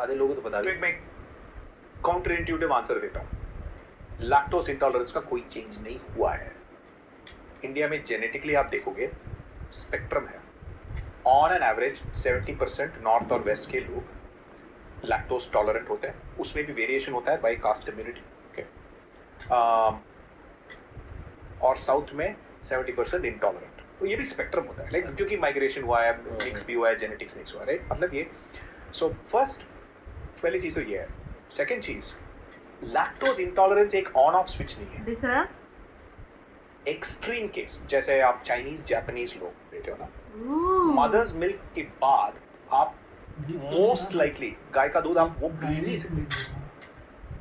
आधे लोगों को तो पता तो भी। एक मैं काउंटर इंट्यूटिव आंसर देता हूँ, लैक्टोज इंटॉलरेंस का कोई चेंज नहीं हुआ है। इंडिया में जेनेटिकली आप देखोगे स्पेक्ट्रम है, ऑन एन एवरेज 70% नॉर्थ और वेस्ट के लोग लैक्टोज टॉलरेंट होते हैं, उसमें भी वेरिएशन होता है बाई कास्ट कम्युनिटी, और साउथ में 70% इंटॉलरेंट। तो ये भी स्पेक्ट्रम होता है, लाइक क्योंकि माइग्रेशन हुआ है, मिक्स भी हुआ है, जेनेटिक्स मिक्स हुआ है, राइट? मतलब ये सो फर्स्ट पहली चीज तो ये है। सेकेंड चीज, लैक्टोज इंटॉलरेंस एक ऑन ऑफ स्विच नहीं है। दिख रहा? एक्सट्रीम केस जैसे आप चाइनीज जापानीज लोग लेते हो ना, मदर्स मिल्क के बाद आप मोस्ट लाइकली गाय का दूध आप वो पी नहीं सकते,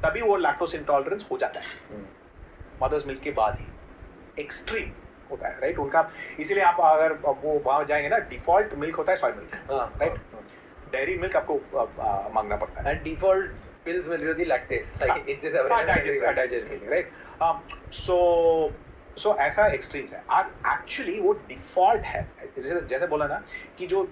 तभी वो लैक्टोज इंटॉलरेंस हो जाता है मदर्स मिल्क के बाद ही। एक्सट्रीम होता है, राइट? उनका इसीलिए आप अगर वो वहां जाएंगे ना, डिफॉल्ट मिल्क होता है सोय मिल्क, राइट? डेयरी मिल्क आपको मांगना पड़ता है। एंड डिफॉल्ट पिल्स मिल रही होती lactase, like it's just digest, right? So ऐसा एक्सट्रीम्स है। एक्चुअली वो डिफॉल्ट है, जैसे बोला ना कि जो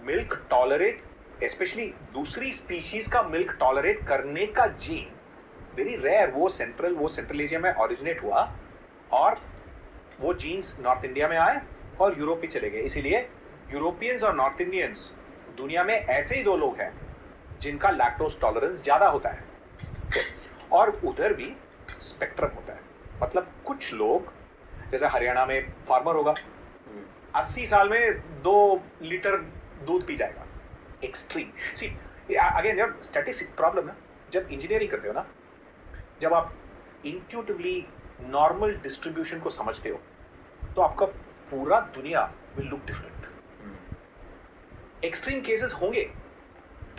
मिल्क टॉलरेट, स्पेशली दूसरी स्पीशीज का मिल्क टॉलरेट करने का जीन वेरी रेयर, वो सेंट्रल एशिया में ओरिजिनेट हुआ और वो जीन्स नॉर्थ इंडिया में आए और यूरोप भी चले गए। इसीलिए यूरोपियंस और नॉर्थ इंडियंस दुनिया में ऐसे ही दो लोग हैं जिनका लैक्टोज टॉलरेंस ज्यादा होता है, और उधर भी स्पेक्ट्रम होता है। मतलब कुछ लोग जैसे हरियाणा में फार्मर होगा, 80 साल में 2 लीटर दूध पी जाएगा। एक्सट्रीम सी अगेन यार, स्टैटिस्टिक प्रॉब्लम है। जब इंजीनियरिंग करते हो ना, जब आप इंट्यूटिवली नॉर्मल डिस्ट्रीब्यूशन को समझते हो तो आपका पूरा दुनिया will look different. Extreme cases होंगे,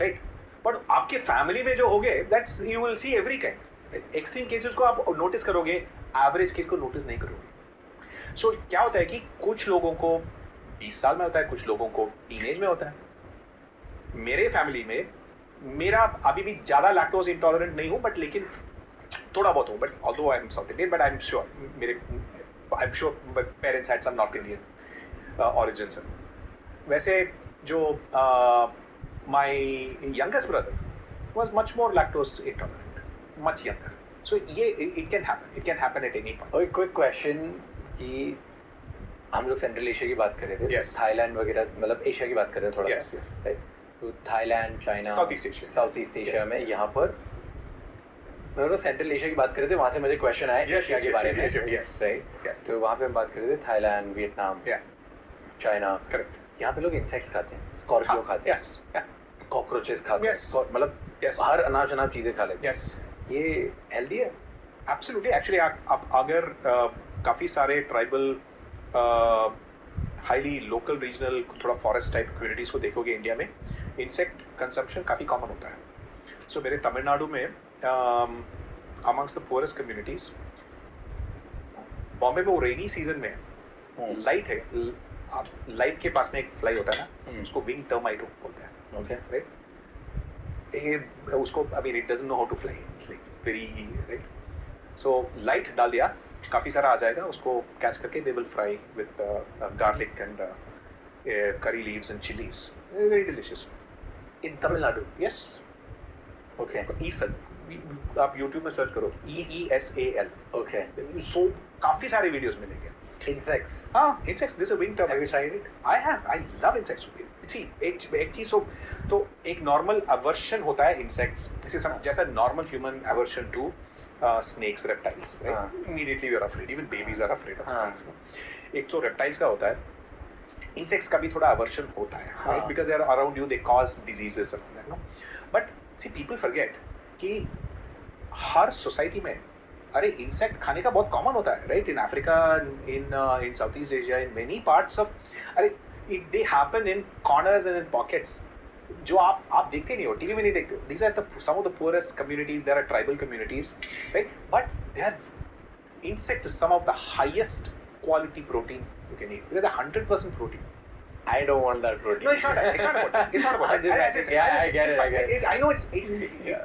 राइट? बट आपके फैमिली में जो होंगे, that's you will see every kind. Extreme cases को आप नोटिस करोगे, एवरेज केस को नोटिस नहीं करोगे। सो क्या होता है कि कुछ लोगों को 20 साल में होता है, कुछ लोगों को टीनेज में होता है। मेरे फैमिली में मेरा अभी भी ज्यादा लैक्टोज इंटॉलरेंट नहीं हूं, बट लेकिन थोड़ा बहुत हूं। But although I am South Indian, but I am sure parents had some North Indian origins. वैसे जो my youngest brother was much more lactose intolerant, much younger. So ये it can happen at any point. और एक quick question कि हम लोग central Asia की बात कर रहे थे, Yes. थाईलैंड वगैरह, मतलब एशिया की बात कर रहे थे थोड़ा, Yes, yes. राइट? तो Thailand, China, south East Asia में यहाँ पर मैं लोग सेंट्रल एशिया की बात कर रहे थे, वहाँ से मुझे क्वेश्चन आया एशिया के बारे में, राइट? तो वहाँ पे हम बात कर रहे थे थाईलैंड, वियतनाम, चाइना। करेक्ट। यहाँ पे लोग इंसेक्ट्स खाते हैं, स्कॉर्पियो खाते हैं, कॉकरोचेस खाते Yes. हैं, मतलब हर अनाज चीज़ें खा लेते हैं। ये हेल्दी है? एब्सोल्युटली। एक्चुअली आप अगर काफ़ी सारे ट्राइबल हाईली लोकल रीजनल थोड़ा फॉरेस्ट टाइप कम्युनिटीज़ को देखोगे इंडिया में, इंसेक्ट कंजम्पशन काफ़ी कॉमन होता है। सो मेरे तमिलनाडु में amongst the poorest communities, Bombay में वो रेनी सीजन में लाइट है, लाइट के पास में एक फ्लाई होता है ना, उसको विंग टर्माइट बोलते हैं, ओके, राइट? उसको I mean it doesn't know how to fly, it's like very, right? So light डाल दिया, काफ़ी सारा आ जाएगा, उसको कैच करके they will fry with garlic and curry leaves and chillies, very delicious. In Tamil Nadu? Yes. Okay, ईसल, आप यूट्यूब में सर्च करो, EESAL, ओके। सो काफ़ी सारे वीडियोस मिलेंगे। इंसेक्ट्स? हाँ, insects, this is a wing termite. Have you tried it? I have. I love insects. See, एक चीज तो एक नॉर्मल अवर्शन होता है इंसेक्ट्स, जैसा normal human aversion to snakes, reptiles, right? Immediately we are afraid, even babies are afraid of snakes. एक तो reptiles का होता है, इंसेक्ट्स का भी थोड़ा अवर्शन होता है, right? Because they are around you, they cause diseases around that, no? But see, people forget कि हर सोसाइटी में अरे इंसेक्ट खाने का बहुत कॉमन होता है, right? In Africa, in South East Asia, in many parts of, अरे it they happen in corners and in pockets, जो आप देखते नहीं हो, टीवी में नहीं देखते हो। These are some of the poorest communities, there are tribal communities, right? But they are insect some of the highest quality protein you can eat, because they're 100% protein. I don't want that protein. No, it's not that. It's not about that. It's not about that. I get it. I know it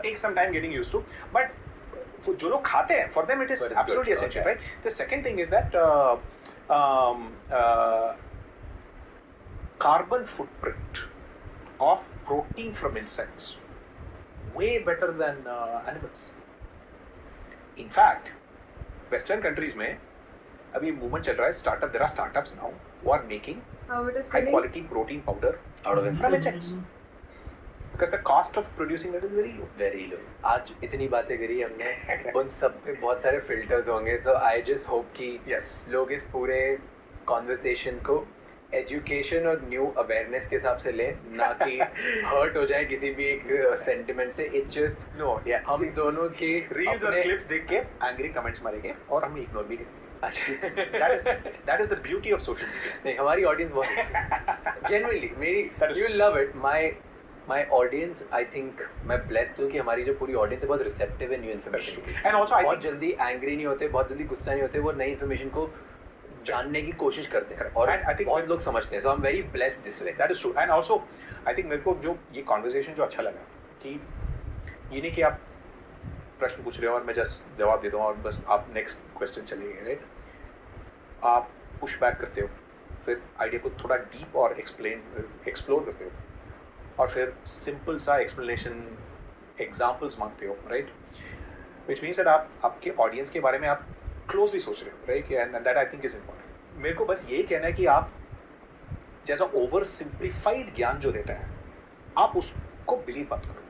takes some time getting used to, but for जो लोग खाते हैं, for them it is absolutely essential, right? The second thing is that carbon footprint of protein from insects way better than animals. In fact, Western countries में अभी movement चल रहा है startup. There are startups now who are making high quality protein powder out of from insects. Because the cost of producing that is very low. Very low. आज इतनी बातें करी हमने उन सब पे बहुत सारे फिल्टर्स होंगे. So I just hope कि लोग इस पूरे कॉन्वर्सेशन को एजुकेशन और न्यू अवेयरनेस के हिसाब से लें, ना कि हर्ट हो जाए किसी भी एक सेंटिमेंट से. इट्स जस्ट हम दोनों के रील्स और क्लिप्स देख के एंग्री कमेंट्स मारेंगे और हम इग्नोर भी करेंगे. that is the beauty of social media. नहीं, हमारी ऑडियंस बहुत जेन्युइनली मेरी you love it. My audience, I think मैं ब्लेस्ड हूँ कि हमारी जो पूरी ऑडियंस है बहुत रिसेप्टिव है न्यू इन्फॉर्मेशन. एंड आल्सो बहुत जल्दी एंग्री नहीं होते, बहुत जल्दी गुस्सा नहीं होते, वो नई इन्फॉर्मेशन को जानने की कोशिश करते हैं और बहुत लोग समझते हैं. So I am very blessed this way. That is true. And also I think मेरे को जो ये कॉन्वर्सेशन जो अच्छा लगा कि ये नहीं कि आप प्रश्न पूछ रहे हो और मैं जस्ट जवाब देता हूँ और बस आप नेक्स्ट क्वेश्चन चलेंगे. राइट, आप पुश बैक करते हो, फिर आइडिया को थोड़ा डीप और एक्सप्लोर करते हो और फिर सिंपल सा एक्सप्लेनेशन एग्जाम्पल्स मांगते हो. राइट, विच मीन्स दैट आप आपके ऑडियंस के बारे में आप क्लोजली सोच रहे हो. Right, and that I think is important. मेरे को बस ये कहना है कि आप जैसा ओवर सिंप्लीफाइड ज्ञान जो देता है आप उसको बिलीव मत करो.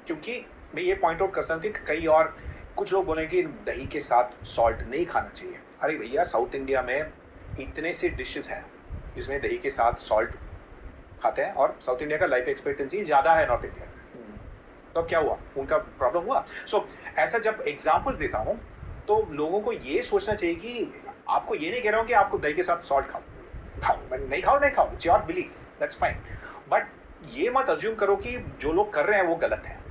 क्योंकि मैं ये पॉइंट आउट कर सकती हूँ कि कई और कुछ लोग बोलेंगे कि दही के साथ सॉल्ट नहीं खाना चाहिए. अरे भैया, साउथ इंडिया में इतने से डिशेस हैं जिसमें दही के साथ सॉल्ट खाते हैं और साउथ इंडिया का लाइफ एक्सपेक्टेंसी ज़्यादा है नॉर्थ इंडिया में. तो अब क्या हुआ, उनका प्रॉब्लम हुआ. सो ऐसा जब एग्जाम्पल्स देता हूँ तो लोगों को ये सोचना चाहिए कि आपको ये नहीं कह रहा हूँ कि आपको दही के साथ सॉल्ट खाओ, नहीं खाओ, it's your belief, that's fine. But ये मत अज्यूम करो कि जो लोग कर रहे हैं वो गलत है.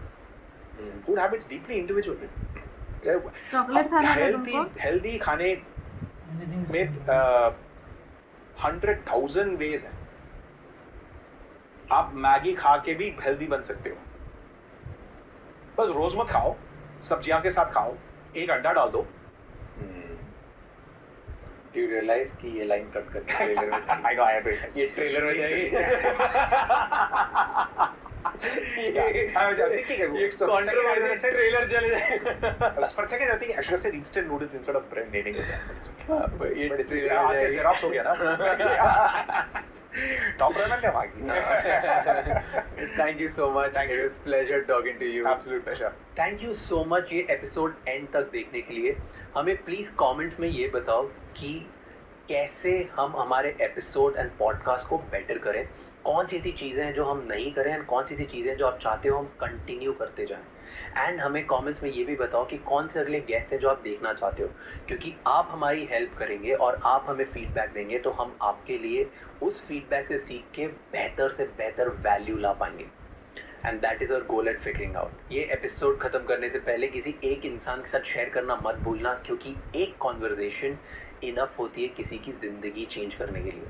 Food habits deeply individual. Healthy खाने में 100,000 वेज हैं. आप मैगी खा के भी हेल्दी बन सकते हो. बस रोज मत खाओ, सब्जियां के साथ खाओ, एक अंडा डाल दो. Do you realize कि ये लाइन कट करके ट्रेलर में जाएगी? I know, I agree. ये ट्रेलर में जाएगी. I was just thinking ये controversial से ट्रेलर चले जाएगा. For a second I was thinking I should have said instant noodles instead of bread naming it. But ये ट्रेलर आज के Xerox हो गया ना. Top runner क्या भागी. Thank you so much. It was pleasure talking to you. Absolute pleasure. Thank you so much ये episode and तक देखने के लिए. हमें प्लीज़ कमेंट्स में ये बताओ कि कैसे हम हमारे एपिसोड एंड पॉडकास्ट को बेटर करें. कौन सी ऐसी चीज़ें हैं जो हम नहीं करें एंड कौन सी ऐसी चीज़ें हैं जो आप चाहते हो हम कंटिन्यू करते जाएं. एंड हमें कमेंट्स में ये भी बताओ कि कौन से अगले गेस्ट हैं जो आप देखना चाहते हो. क्योंकि आप हमारी हेल्प करेंगे और आप हमें फीडबैक देंगे तो हम आपके लिए उस फीडबैक से सीख के बेहतर से बेहतर वैल्यू ला पाएंगे. And that is our goal at figuring out. ये एपिसोड ख़त्म करने से पहले किसी एक इंसान के साथ शेयर करना मत भूलना, क्योंकि एक कॉन्वर्जेशन इनफ होती है किसी की ज़िंदगी चेंज करने के लिए.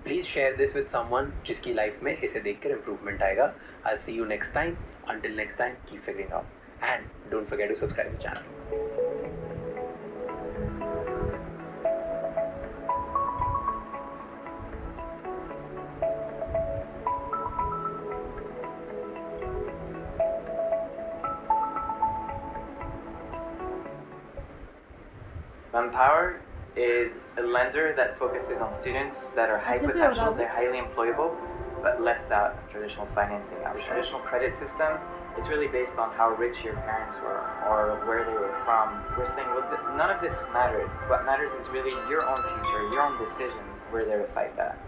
Please share this with someone जिसकी लाइफ में इसे देखकर इम्प्रूवमेंट आएगा. I see you next time. Until next time, keep figuring out and don't forget to subscribe the channel. Manpower is a lender that focuses on students that are high potential, they're highly employable, but left out of traditional financing. Our traditional credit system, it's really based on how rich your parents were or where they were from. So we're saying, well, none of this matters. What matters is really your own future, your own decisions. We're there to fight that.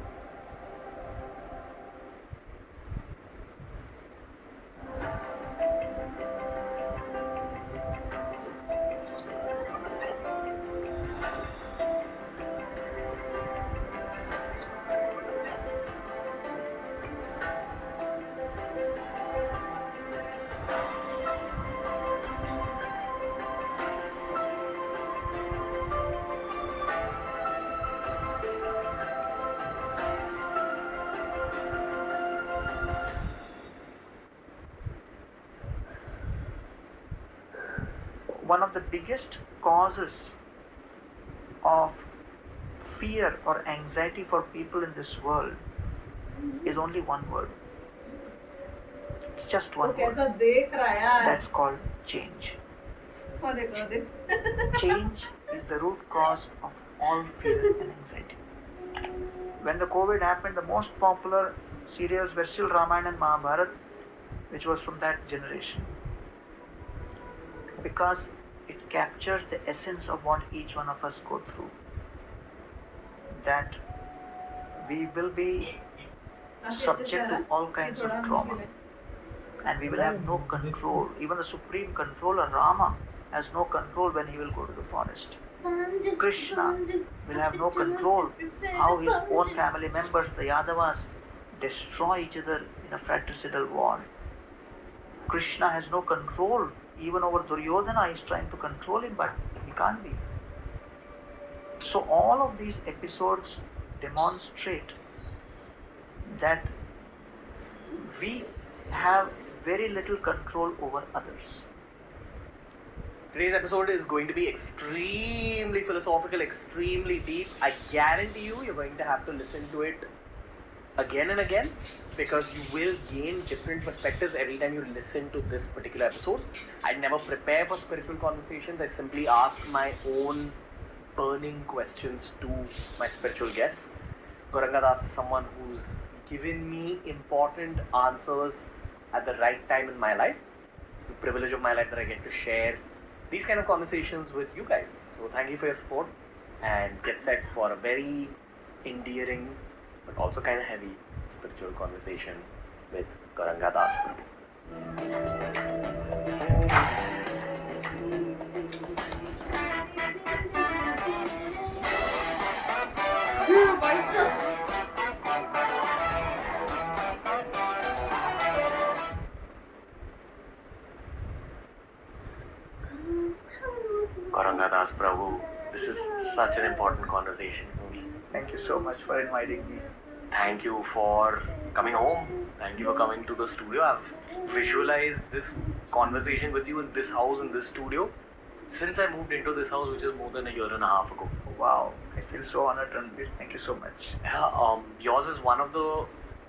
One of the biggest causes of fear or anxiety for people in this world is only one word: It's just वो one कैसा word. देख रहा है यार That's called change. वो देखो Change is the root cause of all fear and anxiety. When the COVID happened, the most popular serials were still Ramayana and Mahabharata, which was from that generation. Because it captures the essence of what each one of us go through. That we will be subject to all kinds of trauma. And we will have no control. Even the supreme controller, Rama, has no control when he will go to the forest. Krishna will have no control how his own family members, the Yadavas, destroy each other in a fratricidal war. Krishna has no control even over Duryodhana. He is trying to control him, but he can't be. So all of these episodes demonstrate that we have very little control over others. Today's episode is going to be extremely philosophical, extremely deep. I guarantee you're going to have to listen to it again and again because you will gain different perspectives every time you listen to this particular episode. I never prepare for spiritual conversations. I simply ask my own burning questions to my spiritual guests. Gauranga Das is someone who's given me important answers at the right time in my life. It's the privilege of my life that I get to share these kind of conversations with you guys. So thank you for your support and get set for a very endearing but also kind of heavy spiritual conversation with Gauranga Das Prabhu. Gauranga Das Prabhu, this is such an important conversation for me. Thank you so much for inviting me. Thank you for coming home. Thank you for coming to the studio. I've visualized this conversation with you in this house, in this studio, since I moved into this house, which is more than a year and a half ago. Wow, I feel so honored, Ranbir. Thank you so much. Yeah, yours is one of the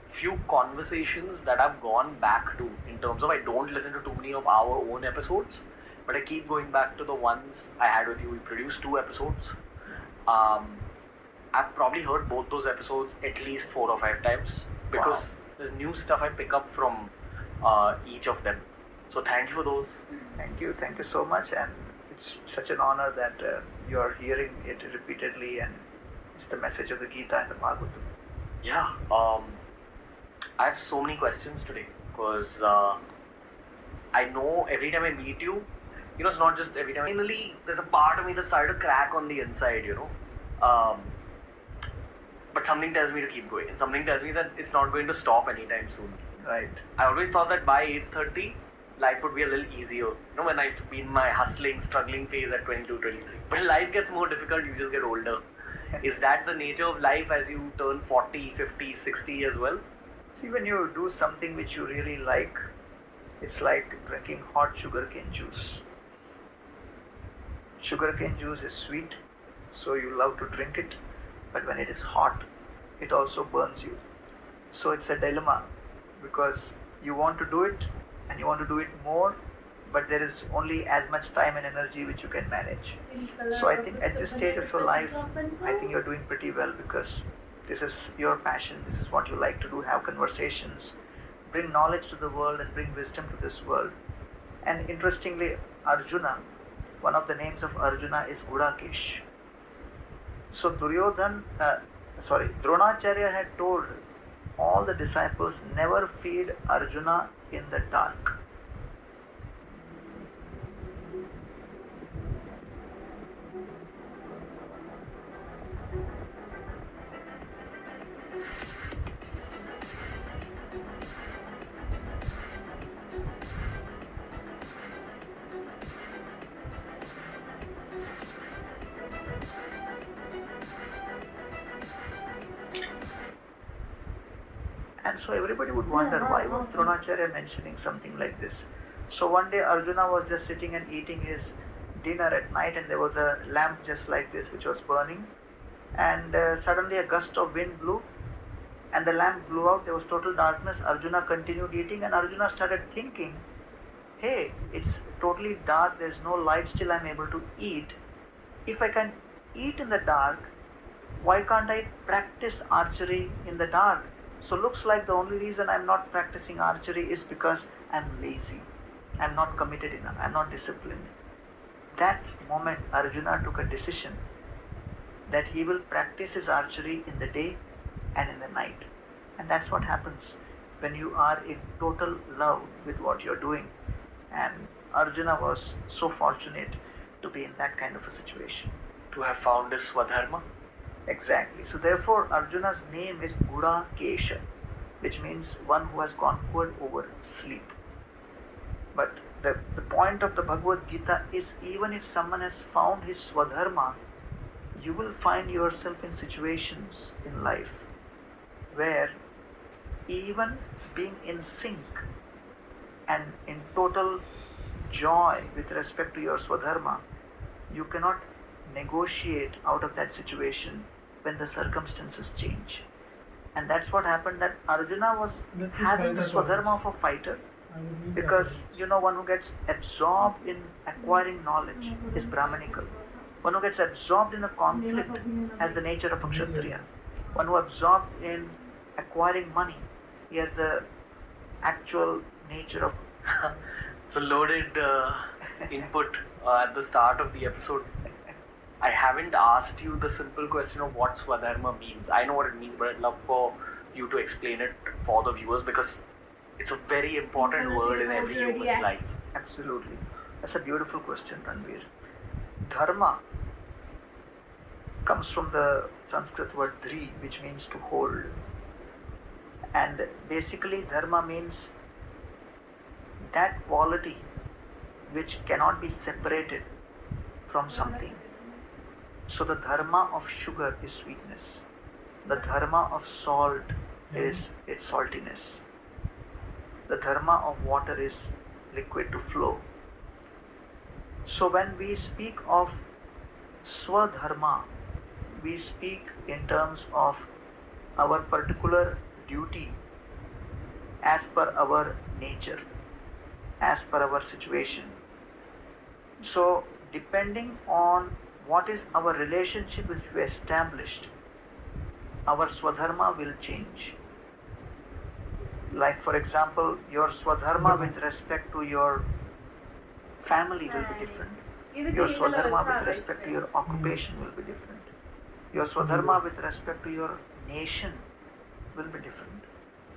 few conversations that I've gone back to in terms of I don't listen to too many of our own episodes, but I keep going back to the ones I had with you. We produced 2 episodes. I've probably heard both those episodes at least 4 or 5 times because there's new stuff I pick up from each of them. So thank you for those. Thank you so much, and it's such an honor that you are hearing it repeatedly, and it's the message of the Gita and the Bhagavatam. Yeah, I have so many questions today because I know every time I meet you, it's not just every time. Finally, there's a part of me that started to crack on the inside, but something tells me to keep going, and something tells me that it's not going to stop anytime soon. Right. I always thought that by age 30, life would be a little easier. When I used to be in my hustling, struggling phase at 22, 23. But life gets more difficult, you just get older. Is that the nature of life as you turn 40, 50, 60 as well? See, when you do something which you really like, it's like drinking hot sugarcane juice. Sugarcane juice is sweet, so you love to drink it, but when it is hot, it also burns you. So it's a dilemma because you want to do it and you want to do it more, but there is only as much time and energy which you can manage. So I think at this stage of your life, I think you're doing pretty well because this is your passion, this is what you like to do, have conversations, bring knowledge to the world and bring wisdom to this world. And interestingly, Arjuna, one of the names of Arjuna is Gudakesh. So Dronacharya had told all the disciples, never feed Arjuna in the dark. And so everybody would wonder, why was Dronacharya mentioning something like this? So one day Arjuna was just sitting and eating his dinner at night, and there was a lamp just like this which was burning, and suddenly a gust of wind blew and the lamp blew out, there was total darkness. Arjuna continued eating, and Arjuna started thinking, hey, it's totally dark, there's no light, still I'm able to eat. If I can eat in the dark, why can't I practice archery in the dark? So looks like the only reason I'm not practicing archery is because I'm lazy. I'm not committed enough. I'm not disciplined. That moment Arjuna took a decision that he will practice his archery in the day and in the night. And that's what happens when you are in total love with what you're doing. And Arjuna was so fortunate to be in that kind of a situation. To have found his Swadharma. Exactly. So therefore Arjuna's name is Guda Kesha, which means one who has conquered over sleep. But the point of the Bhagavad Gita is, even if someone has found his Swadharma, you will find yourself in situations in life where even being in sync and in total joy with respect to your Swadharma, you cannot negotiate out of that situation when the circumstances change. And that's what happened, that Arjuna was having the Swadharma of a fighter, because one who gets absorbed in acquiring knowledge is Brahmanical. One who gets absorbed in a conflict has the nature of a Kshatriya. One who absorbed in acquiring money, he has the actual nature of... It's a loaded input at the start of the episode. I haven't asked you the simple question of what Swadharma means. I know what it means, but I'd love for you to explain it for the viewers, because it's a very important word in every human's life. Absolutely. That's a beautiful question, Ranveer. Dharma comes from the Sanskrit word dhri, which means to hold. And basically dharma means that quality which cannot be separated from something. So the dharma of sugar is sweetness. The dharma of salt is its saltiness. The dharma of water is liquid to flow. So when we speak of swadharma, we speak in terms of our particular duty as per our nature, as per our situation. So depending on what is our relationship which we established, our swadharma will change. Like for example, your swadharma with respect to your family will be different. Your swadharma with respect to your occupation will be different. Your swadharma with respect to your nation will be different.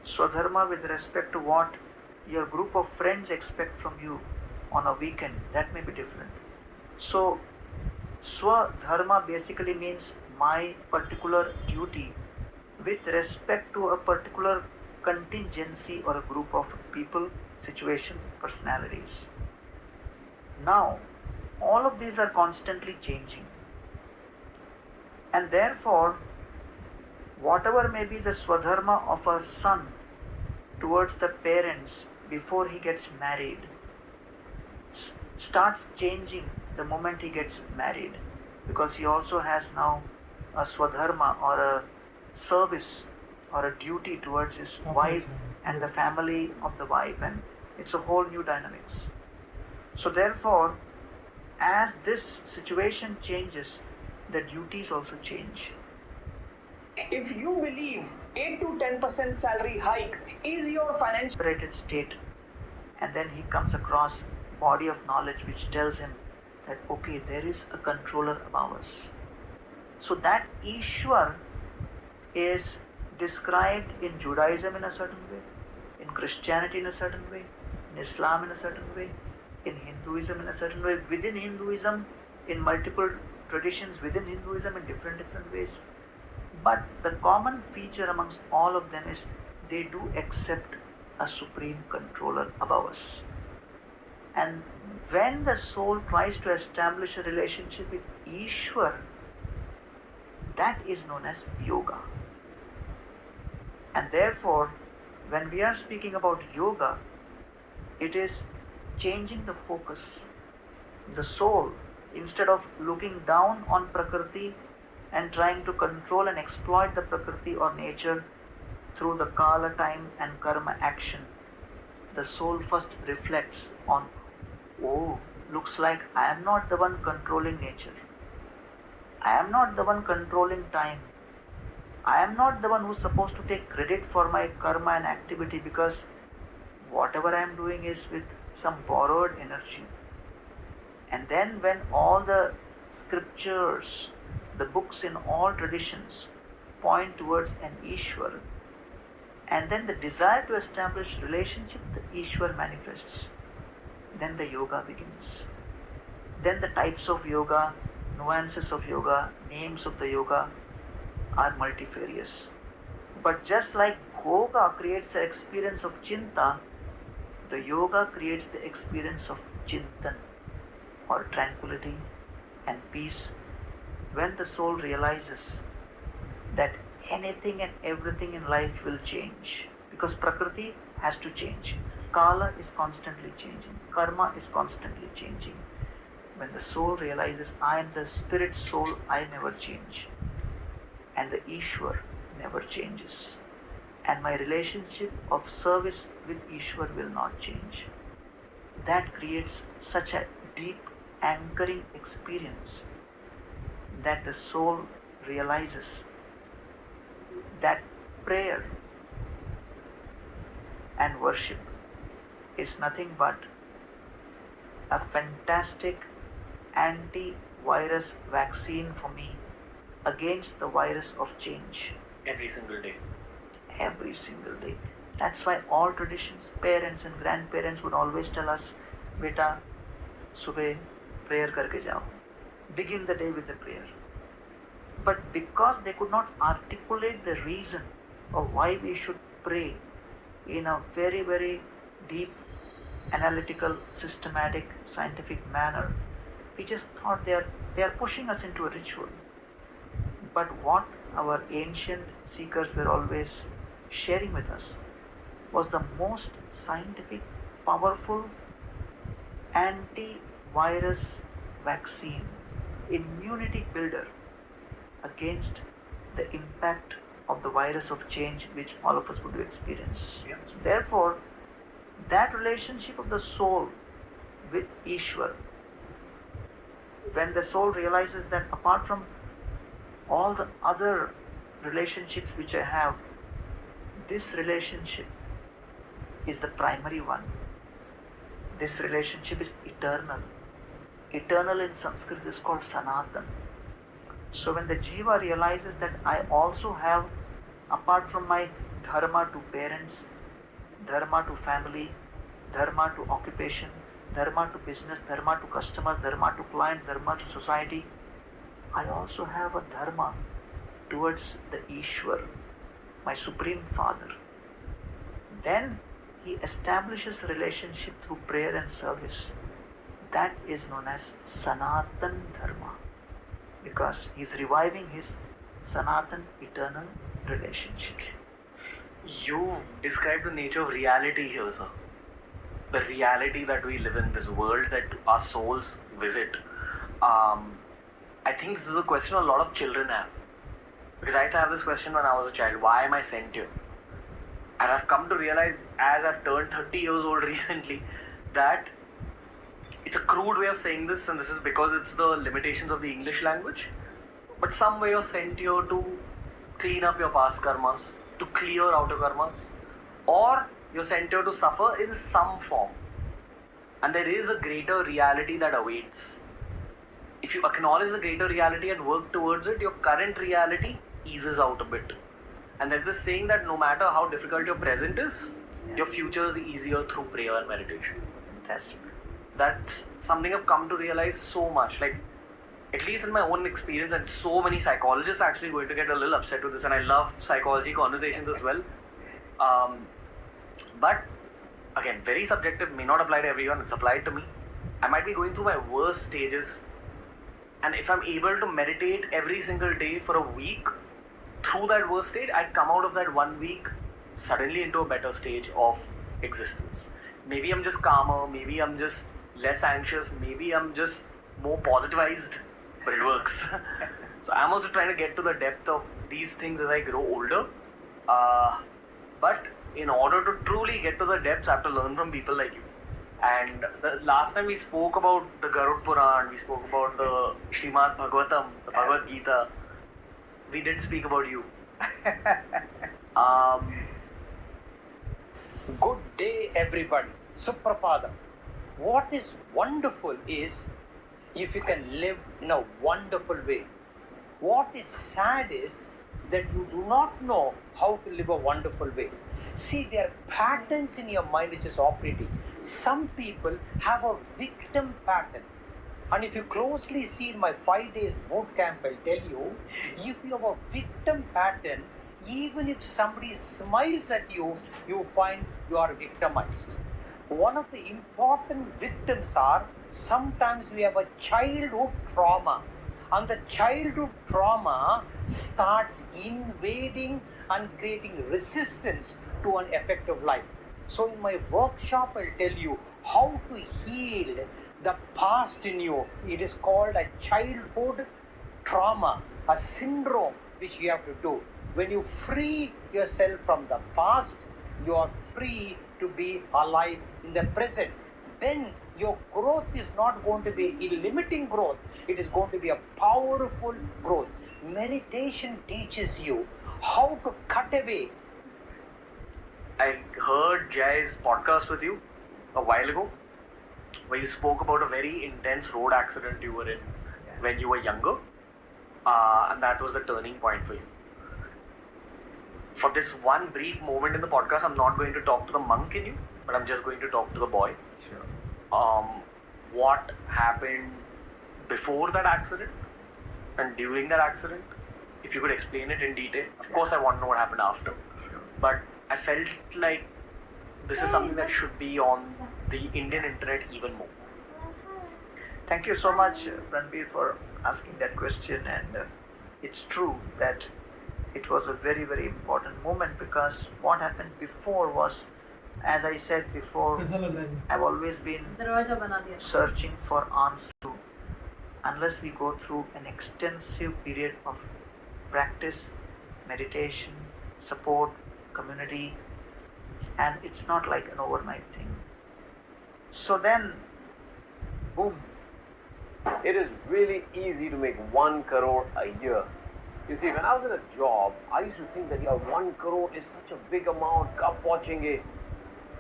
Swadharma with respect to what your group of friends expect from you on a weekend, that may be different. So Swadharma basically means my particular duty with respect to a particular contingency or a group of people, situation, personalities. Now, all of these are constantly changing. And therefore, whatever may be the Swadharma of a son towards the parents before he gets married starts changing the moment he gets married, because he also has now a Swadharma or a service or a duty towards his wife and the family of the wife, and it's a whole new dynamics. So therefore, as this situation changes, the duties also change. If you believe 8 to 10% salary hike is your financial separated state, and then he comes across body of knowledge which tells him that okay, there is a controller above us. So that Ishwar is described in Judaism in a certain way, in Christianity in a certain way, in Islam in a certain way, in Hinduism in a certain way, within Hinduism, in multiple traditions within Hinduism in different ways. But the common feature amongst all of them is they do accept a supreme controller above us. And when the soul tries to establish a relationship with Ishwar, that is known as yoga. And therefore, when we are speaking about yoga, it is changing the focus. The soul, instead of looking down on Prakriti and trying to control and exploit the Prakriti or nature, through the Kala time and Karma action, the soul first reflects on, oh, looks like I am not the one controlling nature. I am not the one controlling time. I am not the one who's supposed to take credit for my karma and activity, because whatever I am doing is with some borrowed energy. And then when all the scriptures, the books in all traditions point towards an Ishwar, and then the desire to establish relationship with the Ishwar manifests, then the yoga begins. Then the types of yoga, nuances of yoga, names of the yoga are multifarious. But just like Bhoga creates the experience of Chinta, the yoga creates the experience of Chintan, or tranquility and peace, when the soul realizes that anything and everything in life will change, because Prakriti has to change. Kala is constantly changing. Karma is constantly changing. When the soul realizes, I am the spirit soul, I never change, and the Ishwar never changes, and my relationship of service with Ishwar will not change, that creates such a deep anchoring experience that the soul realizes that prayer and worship is nothing but a fantastic anti-virus vaccine for me against the virus of change. Every single day. Every single day. That's why all traditions, parents and grandparents would always tell us, Beta, subah prayer karke jao. Begin the day with the prayer. But because they could not articulate the reason of why we should pray in a very, very deep, analytical, systematic, scientific manner, we just thought they are pushing us into a ritual. But what our ancient seekers were always sharing with us was the most scientific, powerful anti-virus vaccine, immunity builder against the impact of the virus of change which all of us would experience. Yeah. So therefore, that relationship of the soul with Ishwar, when the soul realizes that apart from all the other relationships which I have, this relationship is the primary one. This relationship is eternal. Eternal in Sanskrit is called Sanatan. So when the jiva realizes that I also have, apart from my dharma to parents, dharma to family, dharma to occupation, dharma to business, dharma to customers, dharma to clients, dharma to society, I also have a dharma towards the Ishwar, my Supreme Father. Then he establishes a relationship through prayer and service. That is known as Sanatan Dharma, because he is reviving his Sanatan eternal relationship. You've described the nature of reality here, sir. The reality that we live in, this world that our souls visit. I think this is a question a lot of children have. Because I used to have this question when I was a child, why am I sent here? And I've come to realize, as I've turned 30 years old recently, that it's a crude way of saying this, and this is because it's the limitations of the English language. But some way you're sent here to clean up your past karmas, to clear out your karmas, or you're sent here to suffer in some form. And there is a greater reality that awaits. If you acknowledge the greater reality and work towards it, your current reality eases out a bit. And there's this saying that no matter how difficult your present is, your future is easier through prayer and meditation. Fantastic. That's something I've come to realize so much. Like, at least in my own experience, and so many psychologists are actually going to get a little upset with this, and I love psychology conversations as well. But again, very subjective, may not apply to everyone, it's applied to me. I might be going through my worst stages, and if I'm able to meditate every single day for a week through that worst stage, I come out of that 1 week suddenly into a better stage of existence. Maybe I'm just calmer, maybe I'm just less anxious, maybe I'm just more positivized, but it works. So I'm also trying to get to the depth of these things as I grow older. But in order to truly get to the depths, I have to learn from people like you. And the last time we spoke about the Garud Puran, we spoke about the Srimad Bhagavatam, the Bhagavad Gita. We didn't speak about you. Good day, everybody. Suprapadam. What is wonderful is if you can live in a wonderful way. What is sad is that you do not know how to live a wonderful way. See, there are patterns in your mind which is operating. Some people have a victim pattern. And if you closely see my 5 days boot camp, I'll tell you, if you have a victim pattern, even if somebody smiles at you, you find you are victimized. One of the important victims are sometimes we have a childhood trauma, and the childhood trauma starts invading and creating resistance to an effective life. So in my workshop, I'll tell you how to heal the past in you. It is called a childhood trauma, a syndrome which you have to do. When you free yourself from the past, you are free to be alive in the present. Then your growth is not going to be a limiting growth. It is going to be a powerful growth. Meditation teaches you how to cut away. I heard Jai's podcast with you a while ago, where you spoke about a very intense road accident you were in when you were younger, and that was the turning point for you. For this one brief moment in the podcast, I'm not going to talk to the monk in you, but I'm just going to talk to the boy. Sure. What happened before that accident and during that accident? If you could explain it in detail. Of course, I want to know what happened after. Sure. But I felt like this is something that should be on the Indian internet even more. Thank you so much, Ranbir, for asking that question. And it's true that it was a very, very important moment, because what happened before was, as I said before, I've always been दरवाजा बना दिया. searching for answer. Unless we go through an extensive period of practice, meditation, support, community, and it's not like an overnight thing. So then, boom. It is really easy to make 1 crore a year. You see, when I was in a job, I used to think that 1 crore is such a big amount, kab pahunchenge.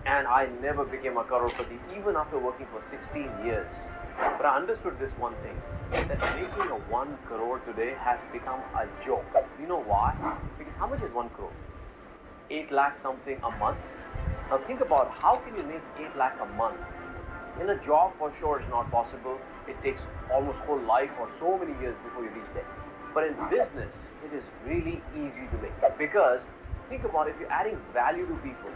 And I never became a crorepati, even after working for 16 years. But I understood this one thing, that making a 1 crore today has become a joke. You know why? Because how much is 1 crore? 8 lakh something a month. Now think about how can you make 8 lakh a month? In a job, for sure, it's not possible. It takes almost whole life or so many years before you reach there. But in business, it is really easy to make. Because think about if you're adding value to people,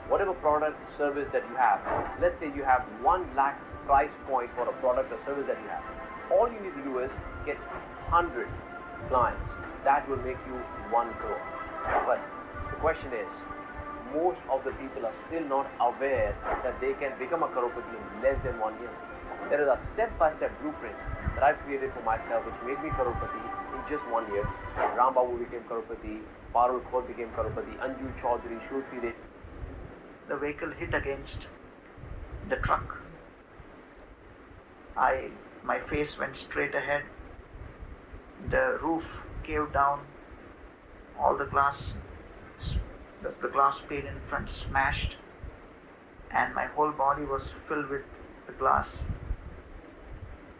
whatever product, service that you have, let's say you have 1 lakh price point for a product or service that you have. All you need to do is get 100 clients. That will make you 1 crore. But the question is, most of the people are still not aware that they can become a crorepati in less than 1 year. There is a step-by-step blueprint that I've created for myself, which made me crorepati in just 1 year. Ram Babu became crorepati, Parul Khod became crorepati, Anju Chaudhary, Shurti. The vehicle hit against the truck. My face went straight ahead. The roof caved down. All the glass, the glass pane in front smashed, and my whole body was filled with the glass.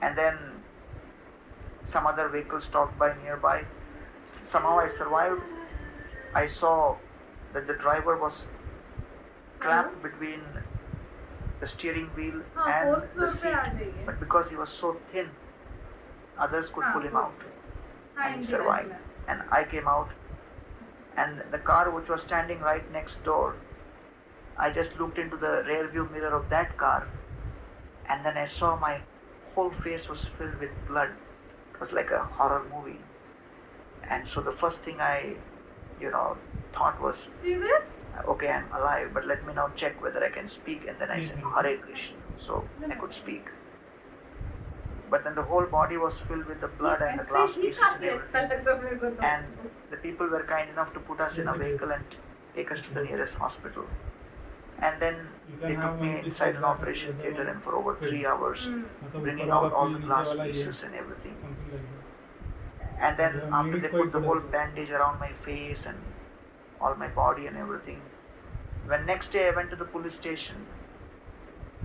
And then some other vehicle stopped by nearby. Somehow I survived. I saw that the driver was trapped between the steering wheel and the seat, but because he was so thin, others could pull him out, and he survived. And I came out, and the car which was standing right next door, I just looked into the rear view mirror of that car, and then I saw my whole face was filled with blood. It was like a horror movie. And so the first thing I thought was, See this? okay, I'm alive, but let me now check whether I can speak. And then I said, Hare Krishna. So I could speak. But then the whole body was filled with the blood and the glass pieces and everything. And the people were kind enough to put us in a vehicle and take us to the nearest hospital. And then they took me inside an operation theatre and for over 3 hours, bringing out all the glass pieces and everything. And then after they put the whole bandage around my face and all my body and everything, when next day I went to the police station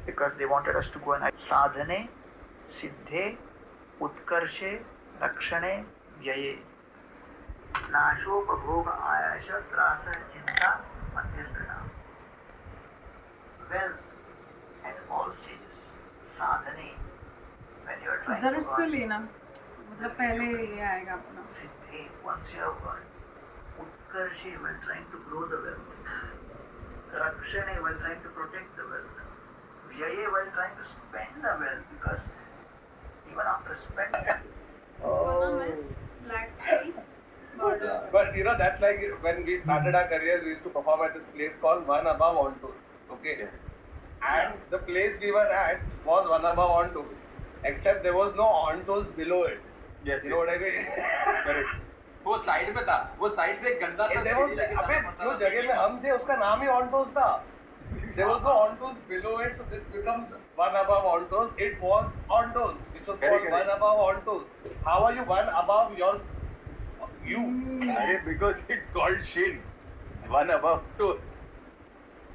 because they wanted us to go and sadhane, siddhe, utkarshe, rakshane, vyaye. Nashopabhoga ayasha trasa chinta matirgana. Wealth at all stages. Sadhane, when you are trying to दर्श से लेना मतलब पहले ये आएगा अपना siddhe, once you have got. Utkarshe, while trying to grow the wealth. Rakshane, while trying to protect the wealth. Vyaye, while trying to spend the wealth, because even after spending black sea border. But you know, that's like when we started our career, we used to perform at this place called One Above On Tours. Okay? And the place we were at was One Above On Tours. Except there was no on tours below it. Yes. You know what I mean? Correct. वो side में था, वो side से गंदा सा अबे जो जगह में हम थे उसका नाम ही ऑन टोस था. There was no on toes below it, so this becomes One Above On Toes. It was on toes, which was called One Above On Toes. How are you one above yours? You. Because it's called Shin. It's One Above Toes.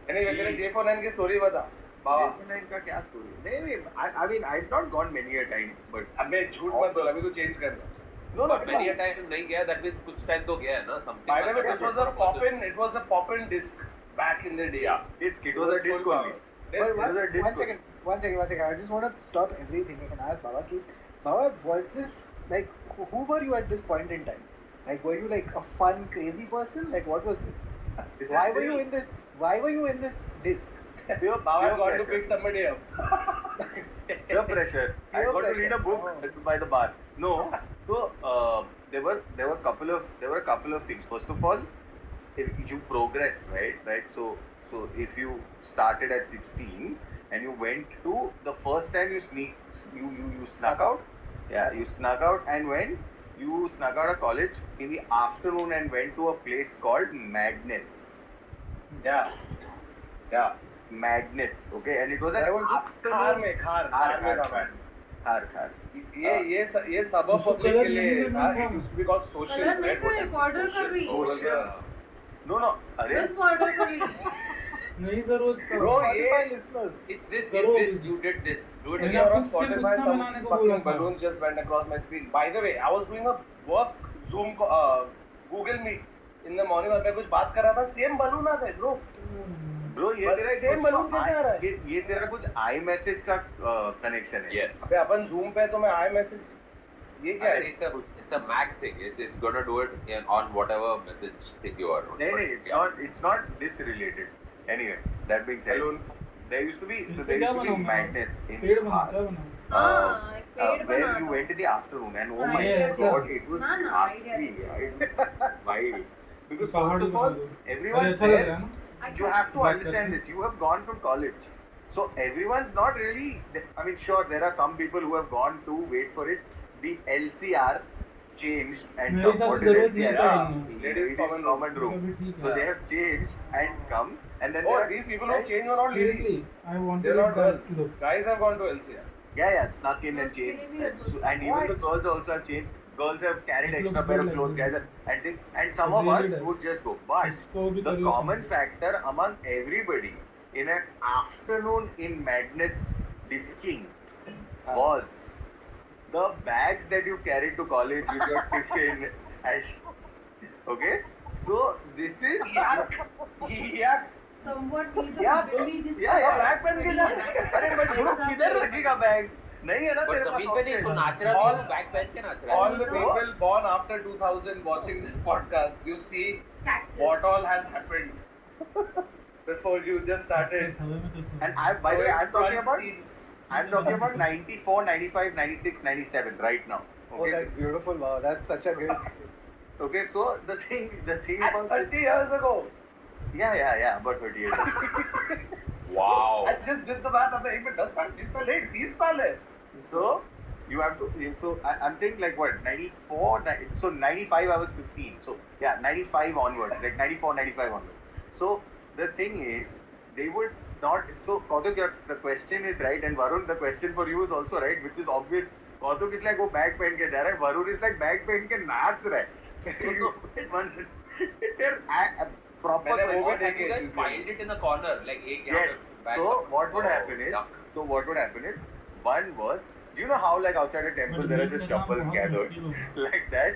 Anyway, तेरे J49 की story बता. J49 का क्या story? नहीं, I mean, I've not gone many a time, but अबे झूठ मत बोल, अभी तू change कर रहा. No, many a time नहीं गया. That means कुछ time तो गया है ना. Something. By the way, this was a pop-in. It was a pop-in disc back in the day. yeah, disc. It was a disc only. One second. I just want to stop everything and ask Baba, Baba, was this like who were you at this point in time? Like, were you like a fun, crazy person? Like, what was this? Why were you in this disc? Baba got to pick somebody up. Peer pressure. I got to read a book by the bar. No. So there were a couple of things. First of all, if you progressed, right? So if you started at 16 and you went to the first time you snuck out. Yeah, you snuck out and you snuck out of college in the afternoon and went to a place called Magnus. Yeah. Magnus. Okay, and it was an afternoon. Khar. ये suburb public के लिए था. It used to be called social. Colour नहीं करे border कर रही है. No. अरे. बस border कर रही है. नहीं सर वो Bro, It's this. You did this. Do it again. again. On Spotify, some fucking balloons just went across my screen. By the way, I was doing a work Zoom Google Meet in the morning और मैं कुछ बात कर रहा था. Same balloon आता है, bro. Bro, ये तेरा same balloon कैसे आ रहा है? ये तेरा कुछ iMessage का connection है. Yes. अबे अपन Zoom पे तो मैं iMessage ये क्या है? It's a Mac thing. It's gonna do it on whatever message thing you are on. No, it's not this related. Anyway, that being said, there used to be madness in where you went in the afternoon and oh my god, it was ghastly. It was just wild. Because first of all, everyone's there. You have to understand this. You have gone from college. So everyone's not really, I mean, sure, there are some people who have gone to wait for it. The LCR changed and come. What is LCR? Ladies common room. So they have changed and come. And then these people who change are not ladies. Seriously, I want They're to not girls. Guys have gone to LCR. Yeah, snuck in and changed. And even the girls also have changed. Girls have carried extra pair of clothes, guys. And some of us would just go. But the common factor among everybody in an afternoon in madness disking was the bags that you carried to college with your tiffin and okay. So this is somewhat be the बिल्ली जिसका bag पहन के जा अरे but bro किधर रखेगा bag नहीं है ना तेरे पास जमीन पे नहीं तो नाच रहा है बैग पहन के नाच रहा है all the people born after 2000 watching this podcast you see what all has happened before you just started and by the way I'm talking about 94 95 96 97 right now okay? Oh, that's beautiful. Wow, that's such a great okay, so the thing about 30 years ago. Yeah, about 30 years ago. Wow. I just did the math. I'm like, 10 साल, 20 साल, 30 साल है. So you have to. So I'm saying like what 94. So 95 I was 15. So yeah, 95 onwards, like 94, 95 onwards. So the thing is, they would not. So Kautuk, the question is right, and Varun, the question for you is also right, which is obvious. Kautuk is like वो bag पहन के जा रहा है, Varun is like bag पहन के नाच रहा है. They're proper. You guys piled it in the corner, like एक यहाँ Yes. पे back So up. what would happen is, one was, do you know how like outside a temple there are just chappals gathered like that?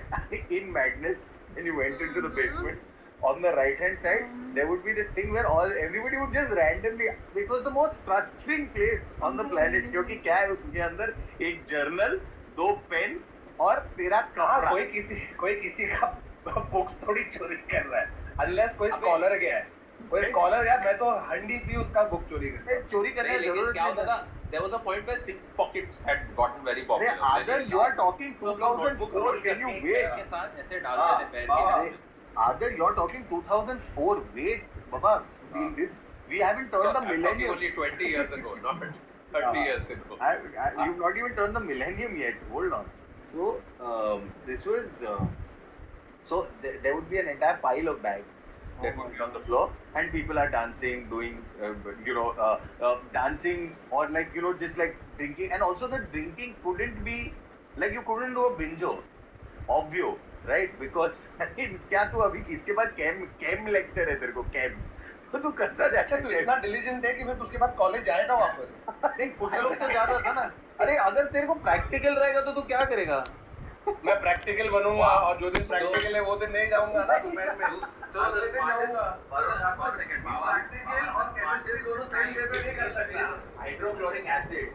In Magnus, when you went into the basement, on the right hand side there would be this thing where everybody would just randomly. It was the most trusting place on the planet. क्योंकि क्या है उसके अंदर एक journal, 2 pen और तेरा कपड़ा. कोई किसी का बुक्स थोड़ी चोरी कर रहा है, unless कोई स्कॉलर गया है. कोई स्कॉलर यार, मैं तो हंडी भी उसका बुक चोरी करने की जरूरत क्या होता था? There was a point where 6 pockets had gotten very popular. Other, you are talking 2004. Can you wait? के साथ ऐसे डालते थे पैर के. Other, you are talking 2004. Wait, Baba. This we haven't turned the millennium. Only 20 years ago, not 30 years ago. You've not even turned the millennium yet. Hold on. So this was. So there would be an entire pile of bags that would be on the floor, and people are dancing, doing, dancing, or like just like drinking, and also the drinking couldn't be like you couldn't do a bingo, obvio, right? Because क्या तू अभी इसके बाद cam lecture है तेरे को cam, तो तू कैसा जा? अच्छा, तू इतना डिलीजेंट है कि फिर उसके बाद कॉलेज जाएगा वापस. नहीं, कुछ लोग तो जा रहा था ना. अरे अगर तेरे को प्रैक्टिकल रहेगा तो तू क्या करेगा? मैं प्रैक्टिकल बनूंगा, और जो दिन प्रैक्टिकल है वो दिन नहीं जाऊंगा ना दोपहर में. So the smartest, one second, practical और chemistry दोनों same way पे नहीं कर सकता. Hydrochloric acid